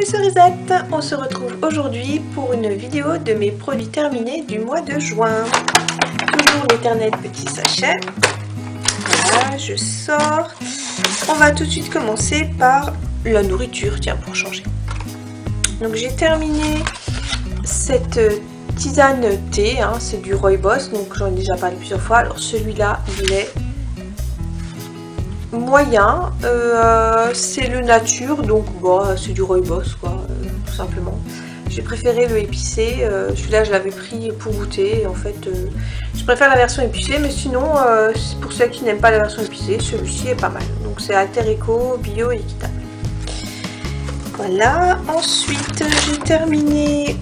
cerisettes, on se retrouve aujourd'hui pour une vidéo de mes produits terminés du mois de juin. Toujours l'éternel petit sachet. Voilà, je sors. On va tout de suite commencer par la nourriture, tiens, pour changer. Donc j'ai terminé cette tisane thé, hein, c'est du rooibos, donc j'en ai déjà parlé plusieurs fois. Alors celui-là, il est moyen, c'est le nature, donc bon, c'est du rooibos quoi, tout simplement. J'ai préféré le épicé, celui-là je l'avais pris pour goûter, en fait je préfère la version épicée, mais sinon pour ceux qui n'aiment pas la version épicée, celui-ci est pas mal. Donc c'est Alter Eco, bio et équitable. Voilà, ensuite j'ai terminé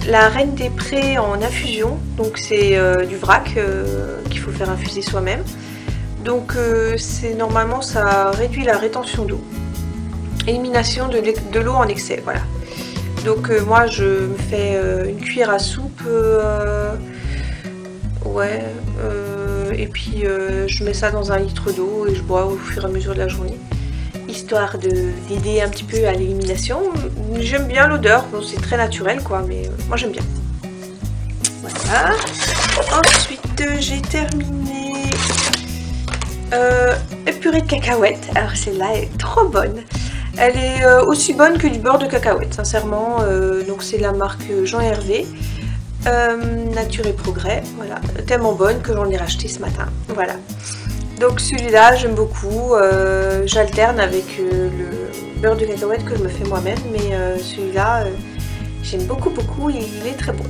la Reine des Prés en infusion, donc c'est du vrac qu'il faut faire infuser soi-même. Donc c'est normalement ça réduit la rétention d'eau, élimination de l'eau en excès, voilà. Donc moi je me fais une cuillère à soupe, et puis je mets ça dans 1 litre d'eau et je bois au fur et à mesure de la journée, histoire d'aider un petit peu à l'élimination. J'aime bien l'odeur, bon, c'est très naturel quoi, mais moi j'aime bien. Voilà. Ensuite j'ai terminé purée de cacahuètes. Alors celle-là est trop bonne. Elle est aussi bonne que du beurre de cacahuète, sincèrement. Donc c'est la marque Jean Hervé, Nature et Progrès. Voilà, tellement bonne que j'en ai racheté ce matin. Voilà. Donc celui-là j'aime beaucoup. J'alterne avec le beurre de cacahuète que je me fais moi-même, mais celui-là j'aime beaucoup et il est très bon.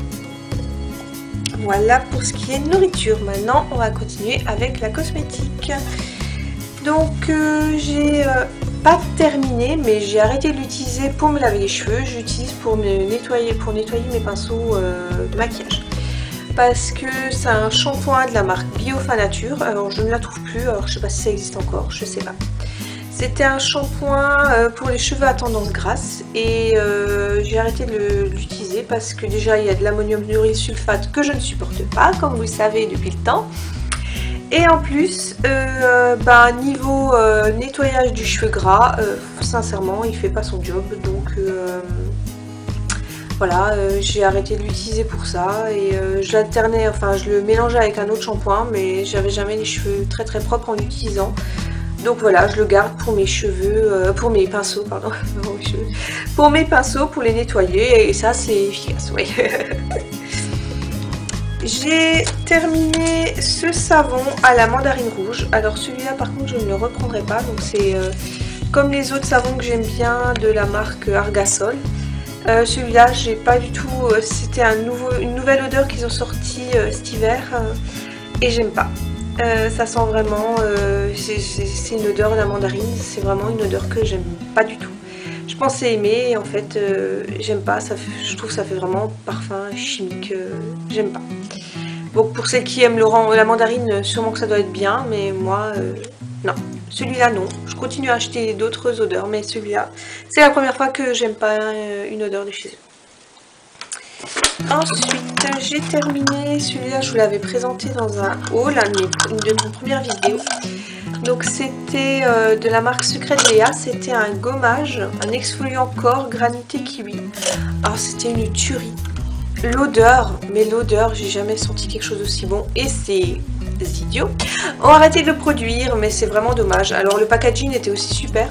Voilà pour ce qui est de nourriture. Maintenant on va continuer avec la cosmétique. Donc j'ai pas terminé, mais j'ai arrêté de l'utiliser pour me laver les cheveux. J'utilise pour nettoyer mes pinceaux de maquillage, parce que c'est un shampoing de la marque Biofanature. Alors je ne la trouve plus, alors je sais pas si ça existe encore, je sais pas. C'était un shampoing pour les cheveux à tendance grasse, et j'ai arrêté de l'utiliser parce que déjà il y a de l'ammonium sulfate que je ne supporte pas, comme vous le savez depuis le temps. Et en plus, niveau nettoyage du cheveu gras, sincèrement il fait pas son job, donc voilà, j'ai arrêté de l'utiliser pour ça, et je l'alternais, enfin je le mélangeais avec un autre shampoing, mais j'avais jamais les cheveux très propres en l'utilisant. Donc voilà, je le garde pour mes cheveux, pour mes pinceaux, pardon, pour mes pinceaux, pour les nettoyer, et ça c'est efficace, oui. J'ai terminé ce savon à la mandarine rouge. Alors celui-là par contre je ne le reprendrai pas, donc c'est comme les autres savons que j'aime bien de la marque Argasol. Celui-là j'ai pas du tout, c'était une nouvelle odeur qu'ils ont sorti cet hiver, et j'aime pas. Ça sent vraiment, c'est une odeur de la mandarine, c'est vraiment une odeur que j'aime pas du tout. Je pensais aimer, et en fait j'aime pas, je trouve que ça fait vraiment parfum chimique, j'aime pas. Donc pour celles qui aiment la mandarine, sûrement que ça doit être bien, mais moi non, celui-là non. Je continue à acheter d'autres odeurs, mais celui-là c'est la première fois que j'aime pas une odeur de chez eux. Ensuite j'ai terminé, celui-là je vous l'avais présenté dans un haul, une de mes premières vidéos. Donc c'était de la marque Secret de Léa, c'était un gommage, un exfoliant corps granité kiwi. Alors c'était une tuerie. L'odeur, j'ai jamais senti quelque chose d'aussi bon, et c'est idiot. On a arrêté de le produire, mais c'est vraiment dommage. Alors le packaging était aussi super.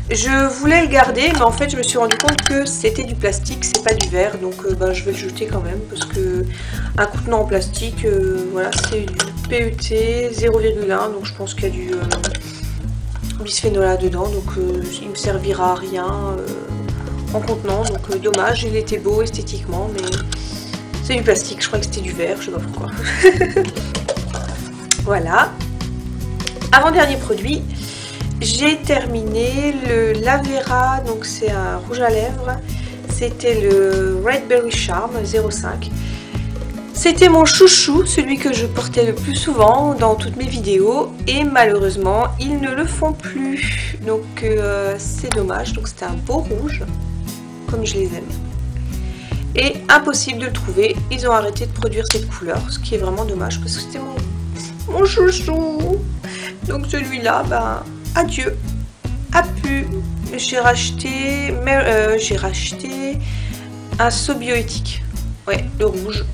Je voulais le garder, mais en fait je me suis rendu compte que c'était du plastique, c'est pas du verre, donc je vais le jeter quand même, parce que un contenant en plastique, voilà, c'est du PET 0,1, donc je pense qu'il y a du bisphénol A dedans, donc il me servira à rien en contenant, donc dommage. Il était beau esthétiquement, mais c'est du plastique, je crois que c'était du verre, je sais pas pourquoi. Voilà. Avant-dernier produit, j'ai terminé le Lavera, donc c'est un rouge à lèvres, c'était le Red Berry Charm 05. C'était mon chouchou, celui que je portais le plus souvent dans toutes mes vidéos, et malheureusement ils ne le font plus, donc c'est dommage. Donc c'était un beau rouge, comme je les aime, et impossible de le trouver. Ils ont arrêté de produire cette couleur, ce qui est vraiment dommage parce que c'était mon chouchou. Donc celui-là, adieu, a pu. j'ai racheté un seau bioéthique. Ouais, le rouge.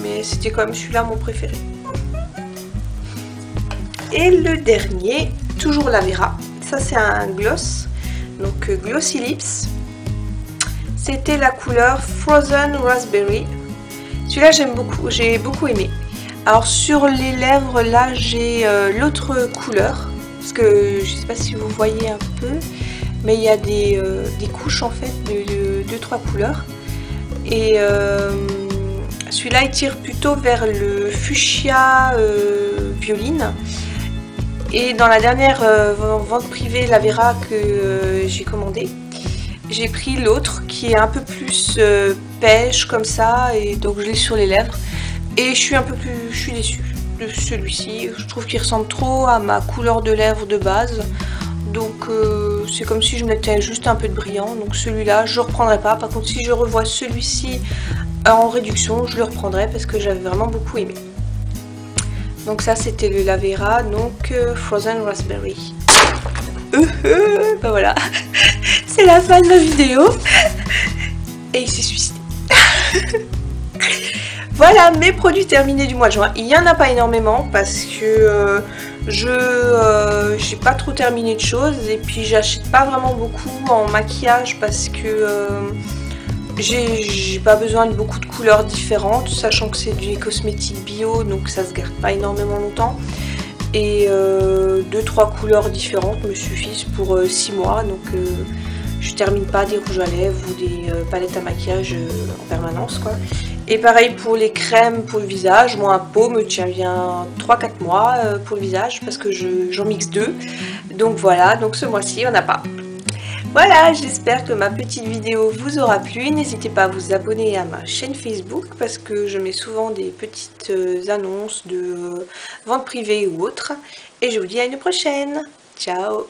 Mais c'était quand même celui-là mon préféré. Et le dernier, toujours la Vera. Ça c'est un gloss. Donc Glossy Lips. C'était la couleur Frozen Raspberry. Celui-là j'aime beaucoup, j'ai beaucoup aimé. Alors sur les lèvres là j'ai l'autre couleur. Parce que je sais pas si vous voyez un peu. Mais il y a des couches en fait de 2-3 couleurs. Et celui-là il tire plutôt vers le fuchsia violine. Et dans la dernière vente privée la Vera que j'ai commandée, j'ai pris l'autre qui est un peu plus pêche comme ça, et donc je l'ai sur les lèvres. Et je suis déçue de celui-ci. Je trouve qu'il ressemble trop à ma couleur de lèvres de base. Donc c'est comme si je mettais juste un peu de brillant. Donc celui-là je ne reprendrai pas. Par contre si je revois celui-ci en réduction, je le reprendrai parce que j'avais vraiment beaucoup aimé. Donc ça c'était le La Vera, donc Frozen Raspberry. Bah voilà, c'est la fin de la vidéo. Et il s'est suicidé. Voilà mes produits terminés du mois de juin. Il n'y en a pas énormément parce que j'ai pas trop terminé de choses. Et puis j'achète pas vraiment beaucoup en maquillage parce que j'ai pas besoin de beaucoup de couleurs différentes, sachant que c'est des cosmétiques bio, donc ça se garde pas énormément longtemps. Et 2-3 couleurs différentes me suffisent pour 6 mois, donc je termine pas des rouges à lèvres ou des palettes à maquillage en permanence quoi. Et pareil pour les crèmes pour le visage, moi un pot me tient bien 3-4 mois pour le visage parce que j'en mixe 2. Donc voilà, donc ce mois-ci on n'a pas. Voilà, j'espère que ma petite vidéo vous aura plu. N'hésitez pas à vous abonner à ma chaîne Facebook parce que je mets souvent des petites annonces de vente privée ou autres. Et je vous dis à une prochaine. Ciao!